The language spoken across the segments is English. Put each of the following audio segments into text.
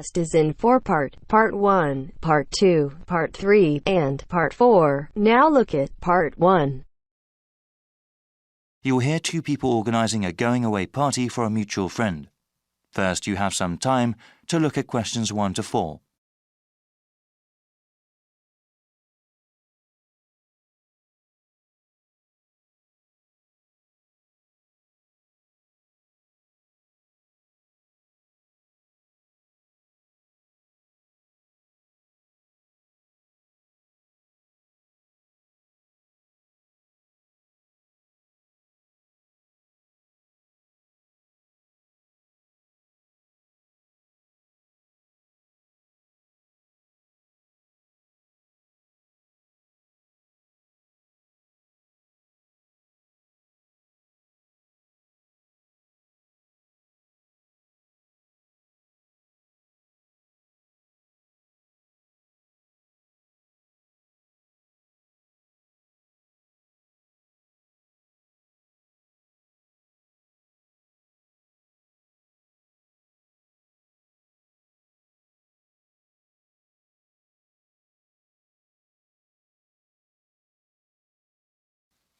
podcast is in 4-part, Part 1, Part 2, Part 3, and Part 4. Now look at Part 1. You'll hear two people organising a going-away party for a mutual friend. First, you have some time to look at questions 1 to 4.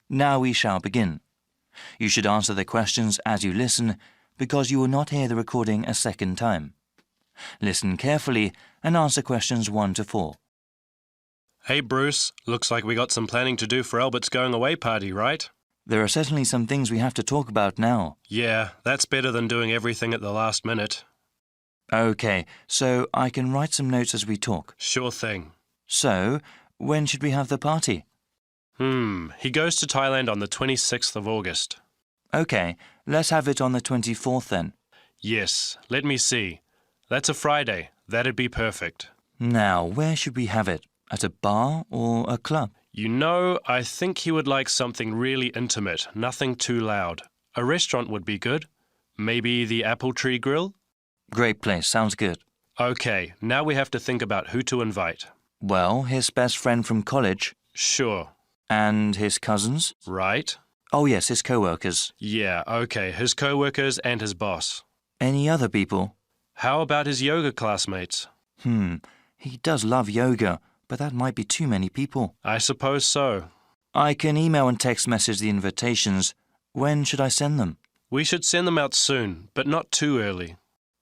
Now we shall begin. You should answer the questions as you listen, because you will not hear the recording a second time. Listen carefully and answer questions 1 to 4. Hey Bruce, looks like we got some planning to do for Albert's going-away party, right? There are certainly some things we have to talk about now. Yeah, that's better than doing everything at the last minute. Okay, so I can write some notes as we talk. Sure thing. So, when should we have the party? He goes to Thailand on the 26th of August. Okay, let's have it on the 24th then. Yes, let me see. That's a Friday. That'd be perfect. Now, where should we have it? At a bar or a club? You know, I think he would like something really intimate, nothing too loud. A restaurant would be good. Maybe the Apple Tree Grill? Great place, sounds good. Okay, now we have to think about who to invite. Well, his best friend from college. Sure. And his cousins? Right. Oh yes, his co-workers. Yeah, okay, his co-workers and his boss. Any other people? How about his yoga classmates? He does love yoga, but that might be too many people. I suppose so. I can email and text message the invitations. When should I send them? We should send them out soon, but not too early.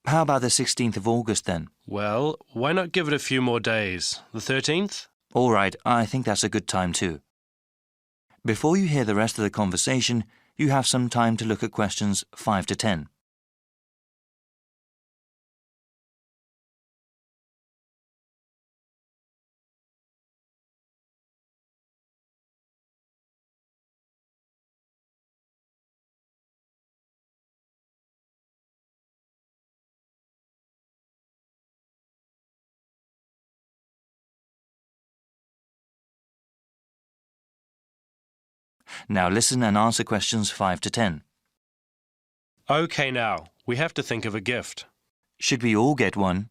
How about the 16th of August then? Well, why not give it a few more days? The 13th? All right, I think that's a good time too. Before you hear the rest of the conversation, you have some time to look at questions 5 to 10. Now listen and answer questions 5 to 10. Okay now, we have to think of a gift. Should we all get one?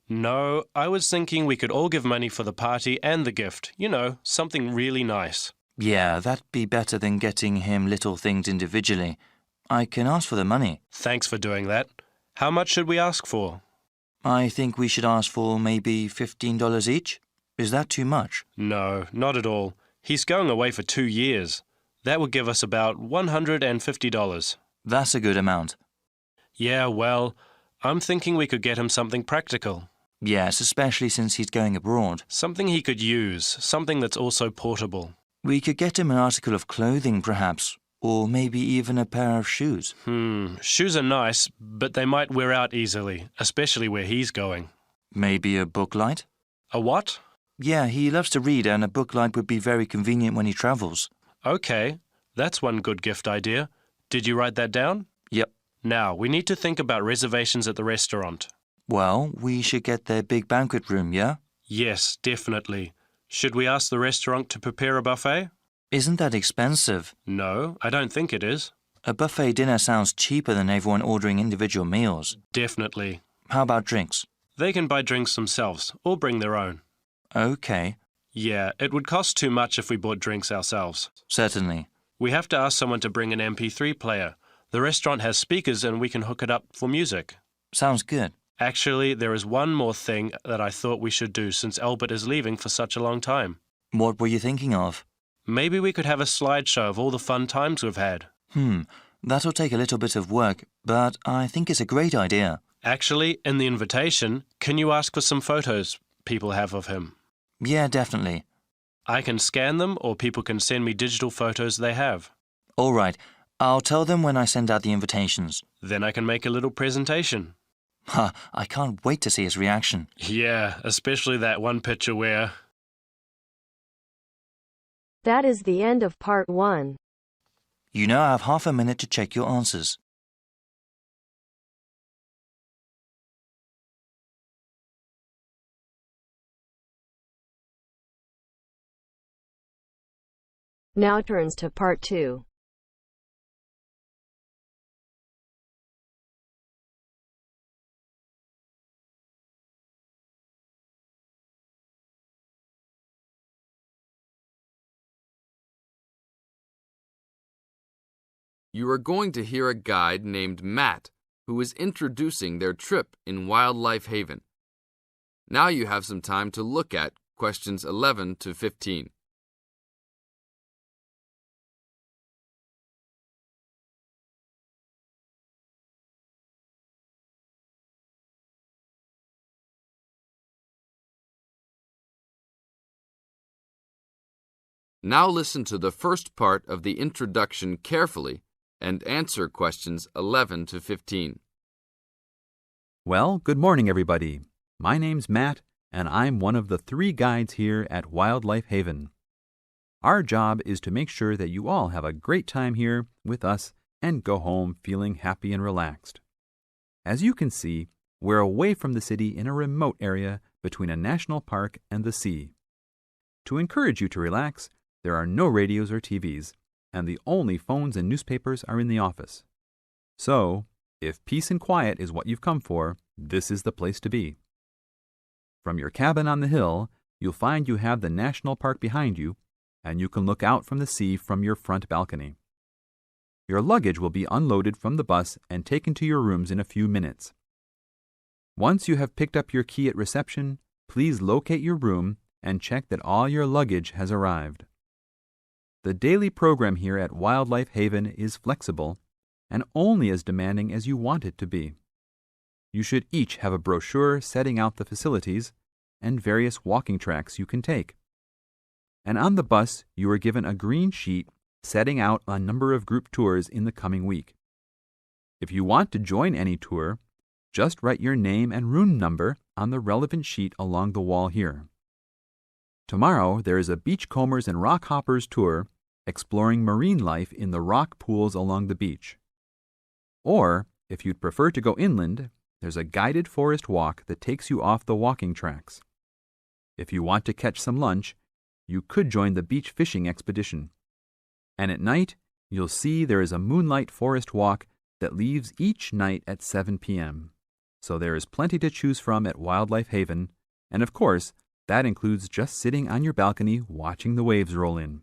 No, I was thinking we could all give money for the party and the gift. You know, something really nice. Yeah, that'd be better than getting him little things individually. I can ask for the money. Thanks for doing that. How much should we ask for? I think we should ask for maybe $15 each. Is that too much? No, not at all. He's going away for 2 years. That would give us about $150. That's a good amount. Yeah, well, I'm thinking we could get him something practical. Yes, especially since he's going abroad. Something he could use, something that's also portable. We could get him an article of clothing, perhaps, or maybe even a pair of shoes. Shoes are nice, but they might wear out easily, especially where he's going. Maybe a book light? A what? Yeah, he loves to read, and a book light would be very convenient when he travels. Okay, that's one good gift idea. Did you write that down? Yep. Now, we need to think about reservations at the restaurant. Well, we should get their big banquet room, yeah? Yes, definitely. Should we ask the restaurant to prepare a buffet? Isn't that expensive? No, I don't think it is. A buffet dinner sounds cheaper than everyone ordering individual meals. Definitely. How about drinks? They can buy drinks themselves, or bring their own. Okay. Yeah, it would cost too much if we bought drinks ourselves. Certainly. We have to ask someone to bring an MP3 player. The restaurant has speakers and we can hook it up for music. Sounds good. Actually, there is one more thing that I thought we should do since Albert is leaving for such a long time. What were you thinking of? Maybe we could have a slideshow of all the fun times we've had. That'll take a little bit of work, but I think it's a great idea. Actually, in the invitation, can you ask for some photos people have of him? Yeah, definitely. I can scan them, or people can send me digital photos they have. All right, I'll tell them when I send out the invitations. Then I can make a little presentation. I can't wait to see his reaction. Yeah, especially that one picture where... That is the end of part 1. You now have half a minute to check your answers. Now turns to part 2. You are going to hear a guide named Matt who is introducing their trip in Wildlife Haven. Now you have some time to look at questions 11 to 15. Now listen to the first part of the introduction carefully and answer questions 11 to 15. Well, good morning, everybody. My name's Matt, and I'm one of the 3 guides here at Wildlife Haven. Our job is to make sure that you all have a great time here with us and go home feeling happy and relaxed. As you can see, we're away from the city in a remote area between a national park and the sea. To encourage you to relax, there are no radios or TVs, and the only phones and newspapers are in the office. So, if peace and quiet is what you've come for, this is the place to be. From your cabin on the hill, you'll find you have the national park behind you, and you can look out from the sea from your front balcony. Your luggage will be unloaded from the bus and taken to your rooms in a few minutes. Once you have picked up your key at reception, please locate your room and check that all your luggage has arrived. The daily program here at Wildlife Haven is flexible and only as demanding as you want it to be. You should each have a brochure setting out the facilities and various walking tracks you can take. And on the bus, you are given a green sheet setting out a number of group tours in the coming week. If you want to join any tour, just write your name and room number on the relevant sheet along the wall here. Tomorrow, there is a beachcombers and rock hoppers tour exploring marine life in the rock pools along the beach. Or, if you'd prefer to go inland, there's a guided forest walk that takes you off the walking tracks. If you want to catch some lunch, you could join the beach fishing expedition. And at night, you'll see there is a moonlight forest walk that leaves each night at 7 p.m. So there is plenty to choose from at Wildlife Haven, and of course, that includes just sitting on your balcony watching the waves roll in.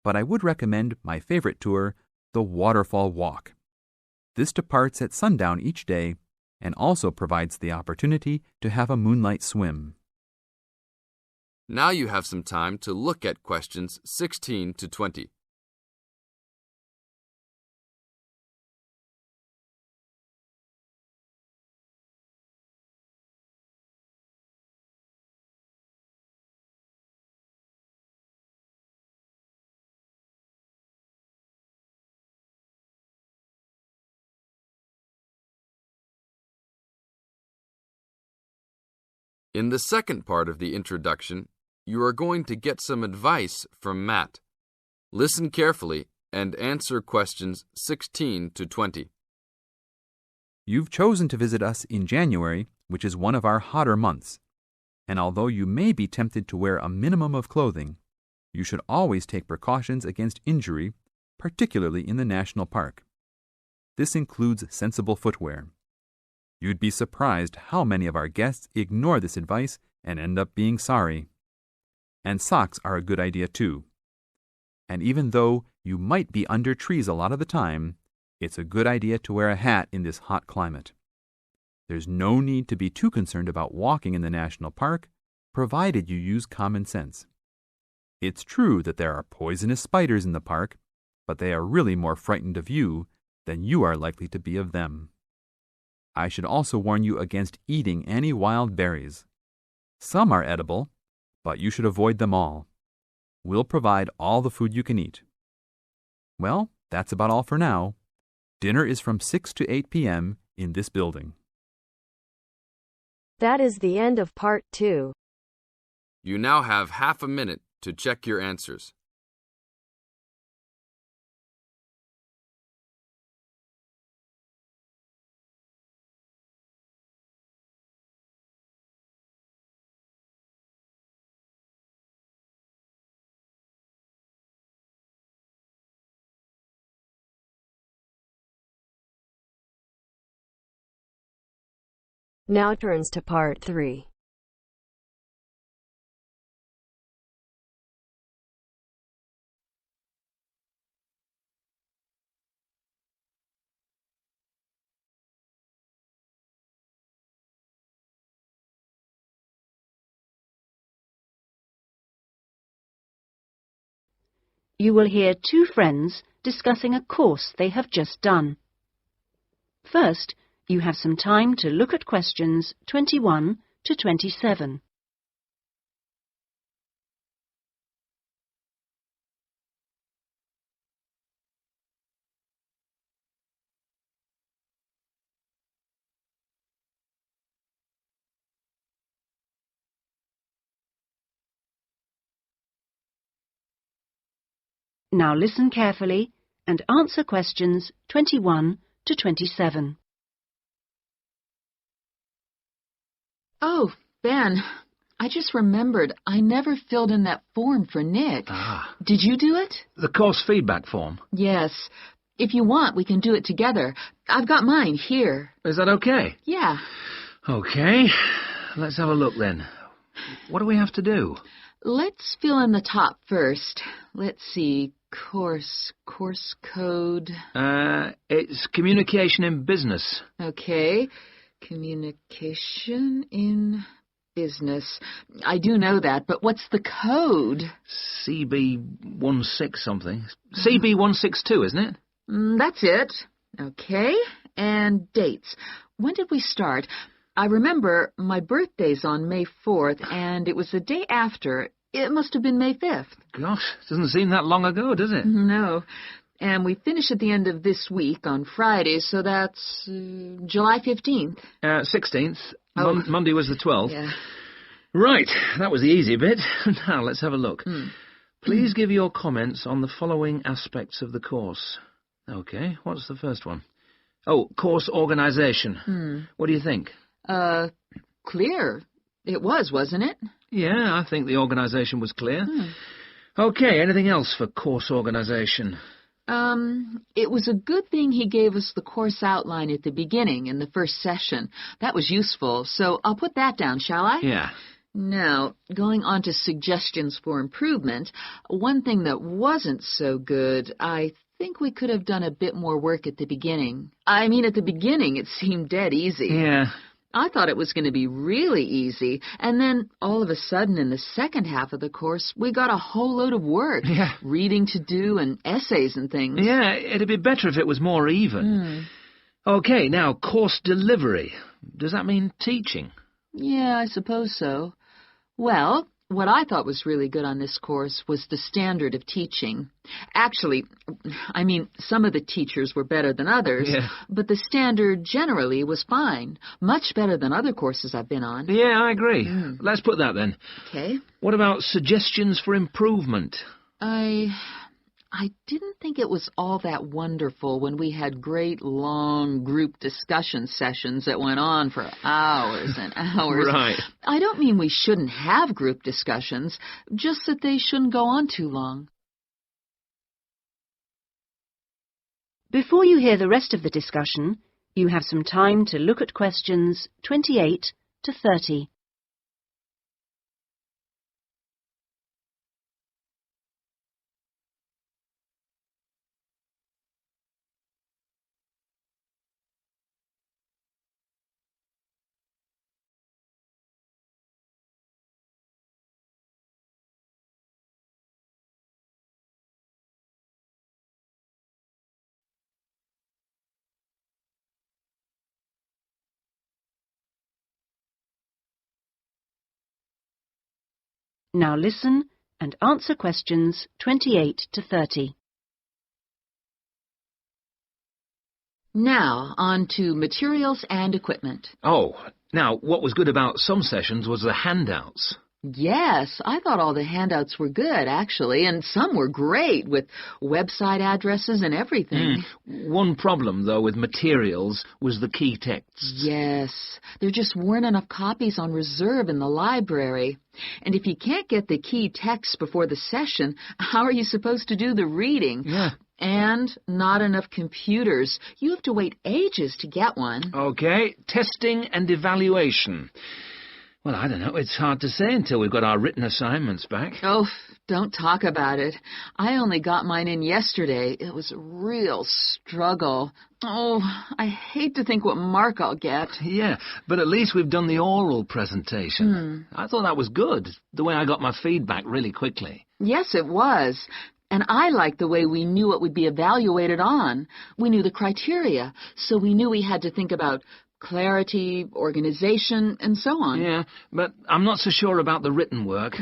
But I would recommend my favorite tour, the Waterfall Walk. This departs at sundown each day and also provides the opportunity to have a moonlight swim. Now you have some time to look at questions 16 to 20. In the second part of the introduction, you are going to get some advice from Matt. Listen carefully and answer questions 16 to 20. You've chosen to visit us in January, which is one of our hotter months. And although you may be tempted to wear a minimum of clothing, you should always take precautions against injury, particularly in the national park. This includes sensible footwear. You'd be surprised how many of our guests ignore this advice and end up being sorry. And socks are a good idea too. And even though you might be under trees a lot of the time, it's a good idea to wear a hat in this hot climate. There's no need to be too concerned about walking in the national park, provided you use common sense. It's true that there are poisonous spiders in the park, but they are really more frightened of you than you are likely to be of them. I should also warn you against eating any wild berries. Some are edible, but you should avoid them all. We'll provide all the food you can eat. Well, that's about all for now. Dinner is from 6 to 8 p.m. in this building. That is the end of part 2. You now have half a minute to check your answers. Now turns to part 3. You will hear two friends discussing a course they have just done. First, you have some time to look at questions 21 to 27. Now listen carefully and answer questions 21 to 27. Oh, Ben, I just remembered I never filled in that form for Nick. Ah, Did you do it? the course feedback form. Yes. If you want, we can do it together. I've got mine here. Is that okay? Yeah. Okay, let's have a look then. What do we have to do? Let's fill in the top first. Let's see. Course code. It's communication in business. Okay. Communication in business. I do know that, but what's the code? CB16 something. CB162, isn't it? That's it. Okay. And dates. When did we start? I remember my birthday's on May 4th, and it was the day after. It must have been May 5th. Gosh, doesn't seem that long ago, does it? No. And we finish at the end of this week on Friday, so that's July 15th. 16th. Oh. Monday was the 12th. Yeah. Right, that was the easy bit. Now, let's have a look. Please give your comments on the following aspects of the course. Okay, what's the first one? Oh, course organisation. What do you think? Clear. It was, wasn't it? Yeah, I think the organisation was clear. Okay, anything else for course organisation? It was a good thing he gave us the course outline at the beginning in the first session. That was useful, so I'll put that down, shall I? Yeah. Now, going on to suggestions for improvement, one thing that wasn't so good, I think we could have done a bit more work at the beginning. I mean, at the beginning it seemed dead easy. Yeah. I thought it was going to be really easy, and then all of a sudden in the second half of the course, we got a whole load of work. Yeah. Reading to do and essays and things. Yeah, it'd be better if it was more even. Okay, now, course delivery. Does that mean teaching? Yeah, I suppose so. Well, what I thought was really good on this course was the standard of teaching. Actually, I mean, some of the teachers were better than others, but the standard generally was fine. Much better than other courses I've been on. Yeah, I agree. Let's put that then. Okay. What about suggestions for improvement? I didn't think it was all that wonderful when we had great, long group discussion sessions that went on for hours and hours. Right. I don't mean we shouldn't have group discussions, just that they shouldn't go on too long. Before you hear the rest of the discussion, you have some time to look at questions 28 to 30. Now listen and answer questions 28 to 30. Now, on to materials and equipment. Oh, now, what was good about some sessions was the handouts. Yes, I thought all the handouts were good, actually, and some were great, with website addresses and everything. One problem, though, with materials was the key texts. Yes, there just weren't enough copies on reserve in the library. And if you can't get the key texts before the session, how are you supposed to do the reading? Yeah. And not enough computers. You have to wait ages to get one. Okay, testing and evaluation. Well, I don't know. It's hard to say until we've got our written assignments back. Oh, don't talk about it. I only got mine in yesterday. It was a real struggle. Oh, I hate to think what mark I'll get. Yeah, but at least we've done the oral presentation. I thought that was good, the way I got my feedback really quickly. Yes, it was. And I liked the way we knew what would be evaluated on. We knew the criteria, so we knew we had to think about clarity, organization, and so on. Yeah, but I'm not so sure about the written work.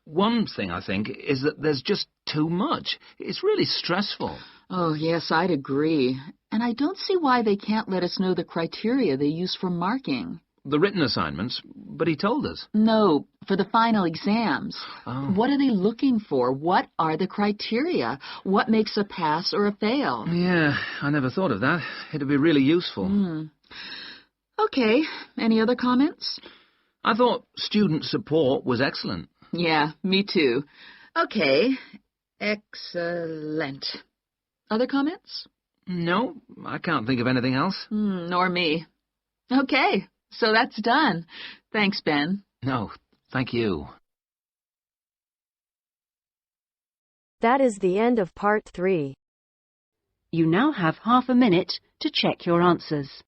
One thing, I think, is that there's just too much. It's really stressful. Oh, yes, I'd agree. And I don't see why they can't let us know the criteria they use for marking. The written assignments, but he told us. No, for the final exams. Oh. What are they looking for? What are the criteria? What makes a pass or a fail? Yeah, I never thought of that. It'd be really useful. Okay, any other comments? I thought student support was excellent. Yeah, me too. Okay, excellent. Other comments? No, I can't think of anything else. Nor me. Okay. So that's done. Thanks, Ben. No, thank you. That is the end of part 3. You now have half a minute to check your answers.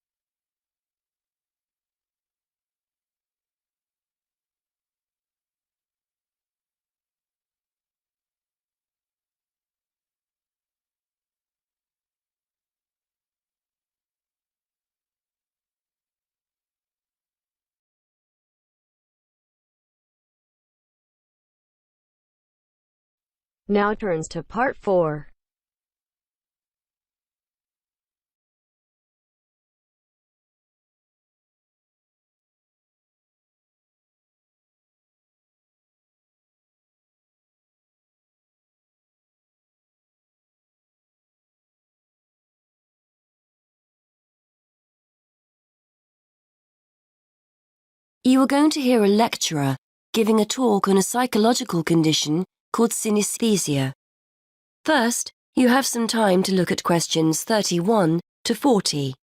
Now turns to part 4. You are going to hear a lecturer giving a talk on a psychological condition called synesthesia. First, you have some time to look at questions 31 to 40.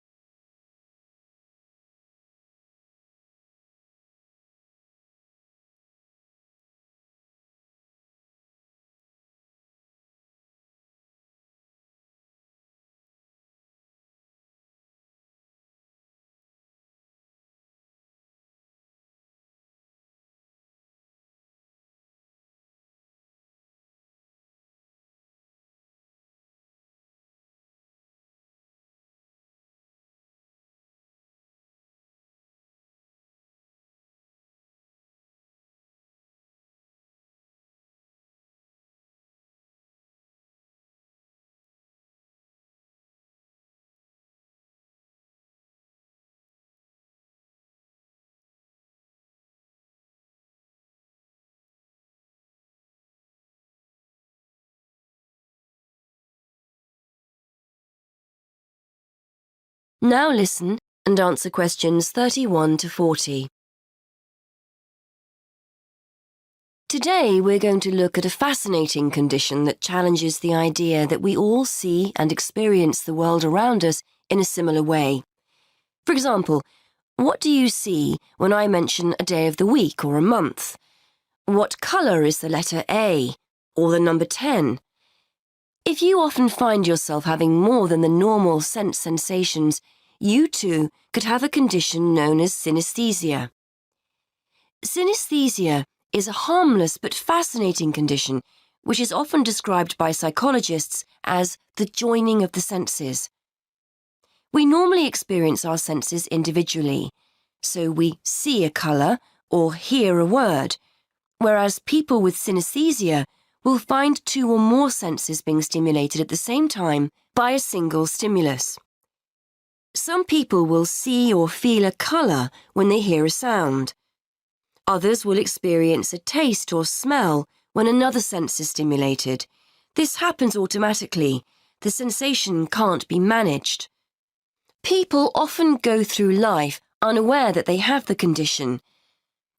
Now listen and answer questions 31 to 40. Today we're going to look at a fascinating condition that challenges the idea that we all see and experience the world around us in a similar way. For example, what do you see when I mention a day of the week or a month? What colour is the letter A or the number 10? If you often find yourself having more than the normal sensations, you too could have a condition known as synesthesia. Synesthesia is a harmless but fascinating condition which is often described by psychologists as the joining of the senses. We normally experience our senses individually, so we see a colour or hear a word, whereas people with synesthesia will find two or more senses being stimulated at the same time by a single stimulus. Some people will see or feel a colour when they hear a sound. Others will experience a taste or smell when another sense is stimulated. This happens automatically. The sensation can't be managed. People often go through life unaware that they have the condition.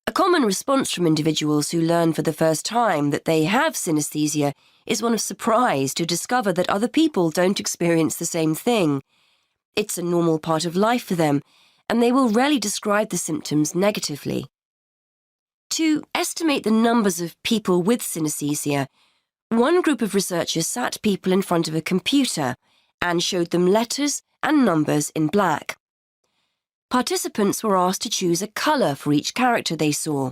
A common response from individuals who learn for the first time that they have synesthesia is one of surprise to discover that other people don't experience the same thing. It's a normal part of life for them, and they will rarely describe the symptoms negatively. To estimate the numbers of people with synesthesia, one group of researchers sat people in front of a computer and showed them letters and numbers in black. Participants were asked to choose a colour for each character they saw.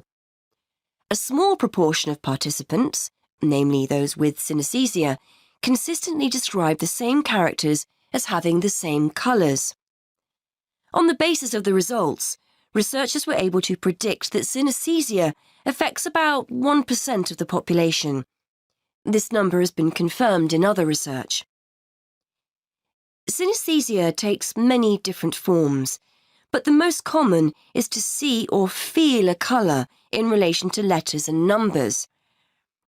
A small proportion of participants, namely those with synesthesia, consistently described the same characters as having the same colours. On the basis of the results, researchers were able to predict that synesthesia affects about 1% of the population. This number has been confirmed in other research. Synesthesia takes many different forms, but the most common is to see or feel a colour in relation to letters and numbers.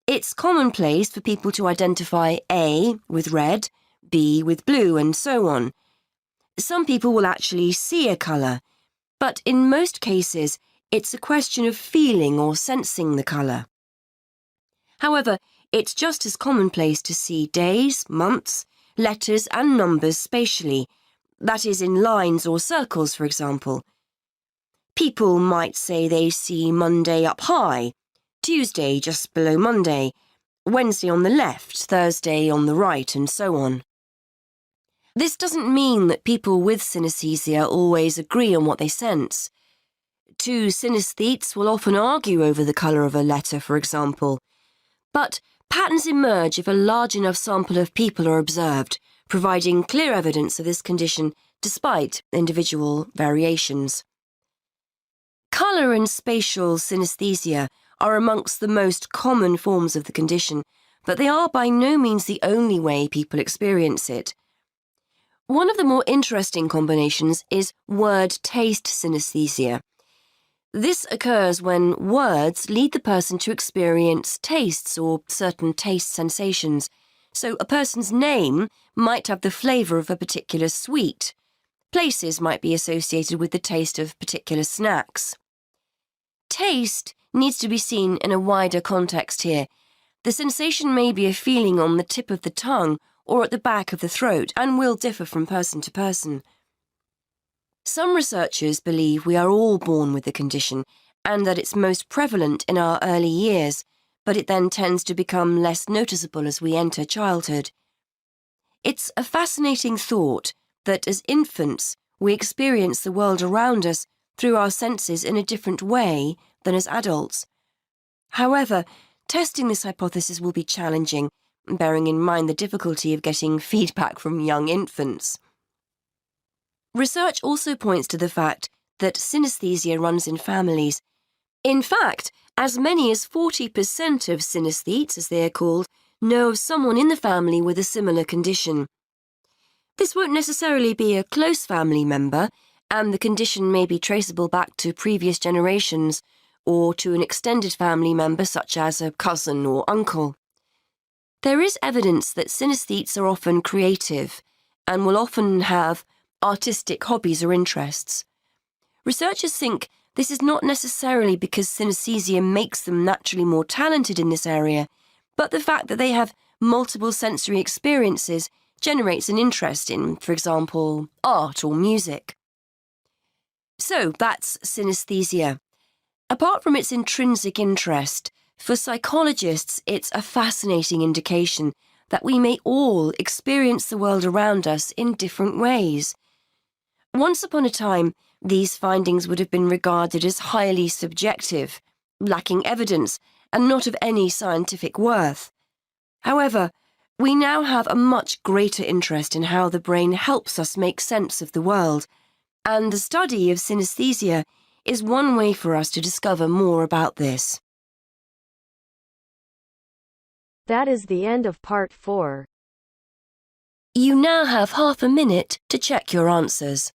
It's commonplace for people to identify A with red, B with blue, and so on. Some people will actually see a colour, but in most cases it's a question of feeling or sensing the colour. However, it's just as commonplace to see days, months, letters and numbers spatially, that is, in lines or circles, for example. People might say they see Monday up high, Tuesday just below Monday, Wednesday on the left, Thursday on the right, and so on. This doesn't mean that people with synesthesia always agree on what they sense. Two synesthetes will often argue over the colour of a letter, for example. But patterns emerge if a large enough sample of people are observed, providing clear evidence of this condition despite individual variations. Colour and spatial synesthesia are amongst the most common forms of the condition, but they are by no means the only way people experience it. One of the more interesting combinations is word-taste synesthesia. This occurs when words lead the person to experience tastes or certain taste sensations. So a person's name might have the flavour of a particular sweet. Places might be associated with the taste of particular snacks. Taste needs to be seen in a wider context here. The sensation may be a feeling on the tip of the tongue or at the back of the throat and will differ from person to person. Some researchers believe we are all born with the condition and that it's most prevalent in our early years, but it then tends to become less noticeable as we enter childhood. It's a fascinating thought that as infants we experience the world around us through our senses in a different way than as adults. However, testing this hypothesis will be challenging, bearing in mind the difficulty of getting feedback from young infants. Research also points to the fact that synesthesia runs in families. In fact, as many as 40% of synesthetes, as they are called, know of someone in the family with a similar condition. This won't necessarily be a close family member, and the condition may be traceable back to previous generations or to an extended family member such as a cousin or uncle. There is evidence that synesthetes are often creative and will often have artistic hobbies or interests. Researchers think this is not necessarily because synesthesia makes them naturally more talented in this area, but the fact that they have multiple sensory experiences generates an interest in, for example, art or music. So that's synesthesia. Apart from its intrinsic interest, for psychologists it's a fascinating indication that we may all experience the world around us in different ways. Once upon a time, these findings would have been regarded as highly subjective, lacking evidence, and not of any scientific worth. However, we now have a much greater interest in how the brain helps us make sense of the world, and the study of synesthesia is one way for us to discover more about this. That is the end of part 4. You now have half a minute to check your answers.